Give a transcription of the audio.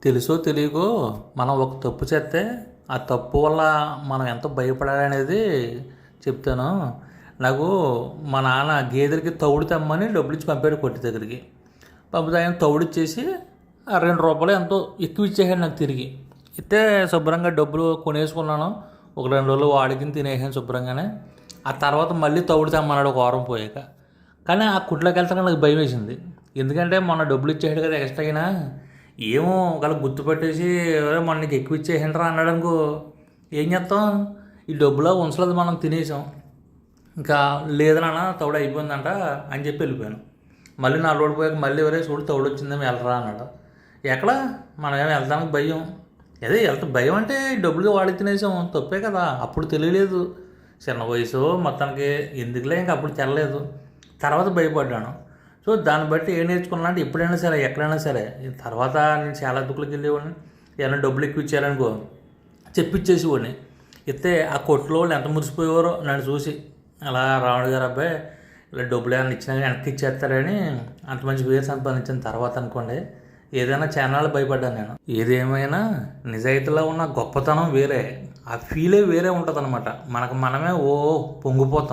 తెలుసో తెలియకో మనం ఒక తప్పు చేస్తే ఆ తప్పు వల్ల మనం ఎంత భయపడాలనేది చెప్తాను. నాకు మా నాన్న గేదెలకి తౌడు తెమ్మని డబ్బులు ఇచ్చి పంపాడు కొట్టి దగ్గరికి. పంపితే ఆయన తౌడు ఇచ్చేసి ఆ ₹2 ఎంతో ఎక్కువ ఇచ్చేసాడు నాకు తిరిగి. ఇస్తే శుభ్రంగా డబ్బులు కొనేసుకున్నాను. ఒక 2 రోజులు వాడికిని తినేసాను శుభ్రంగానే. ఆ తర్వాత మళ్ళీ తౌడు తెమ్మన్నాడు ఒక వారం పోయాక. కానీ ఆ కుట్లోకి వెళ్తాక నాకు భయం వేసింది. ఎందుకంటే మొన్న డబ్బులు ఇచ్చేసాడు కదా ఎక్స్ట్రా అయినా, ఏమో ఒకవేళ గుర్తుపెట్టేసి మొన్న నీకు ఎక్కువ ఇచ్చేసిండ్రా అన్నాడు అనుకో, ఏం చేస్తాం? ఈ డబ్బులో ఉంచలేదు, మనం తినేసాం. ఇంకా లేదు నాన్న తౌడు అయిపోయిందంట అని చెప్పి వెళ్ళిపోయాను. మళ్ళీ 4 రోజులు పోయాక మళ్ళీ ఎవరే చూడు తౌడు వచ్చిందేమో వెళ్ళరా అన్నాడు. ఎక్కడ మనం ఏమో వెళ్తానికి భయం. అదే వెళ్తా భయం అంటే డబ్బులు వాడి తినేసాం, తప్పే కదా. అప్పుడు తెలియలేదు, చిన్న వయసు మొత్తానికి ఎందుకులే, ఇంకా అప్పుడు తెరలేదు. తర్వాత భయపడ్డాను. సో దాన్ని బట్టి ఏం నేర్చుకున్నా అంటే ఎప్పుడైనా సరే ఎక్కడైనా సరే తర్వాత నేను చాలా దుక్కులకి వెళ్ళేవాడిని. ఏమైనా డబ్బులు ఎక్కువ ఇచ్చారనుకో చెప్పిచ్చేసేవాడిని. ఇస్తే ఆ కొట్లో వాళ్ళు ఎంత మురిసిపోయేవారో నన్ను చూసి, అలా రావణ్ గారు అబ్బాయి ఇలా డబ్బులు ఏమైనా ఇచ్చినా వెనక్కి ఇచ్చేస్తారని అంత మంచి పేరు సంపాదించిన తర్వాత అనుకోండి ఏదైనా ఛానల్ భయపడ్డాను నేను. ఏదేమైనా నిజాయితీలో ఉన్న గొప్పతనం వేరే, ఆ ఫీలే వేరే ఉంటుంది అనమాట. మనకు మనమే పొంగిపోతాం.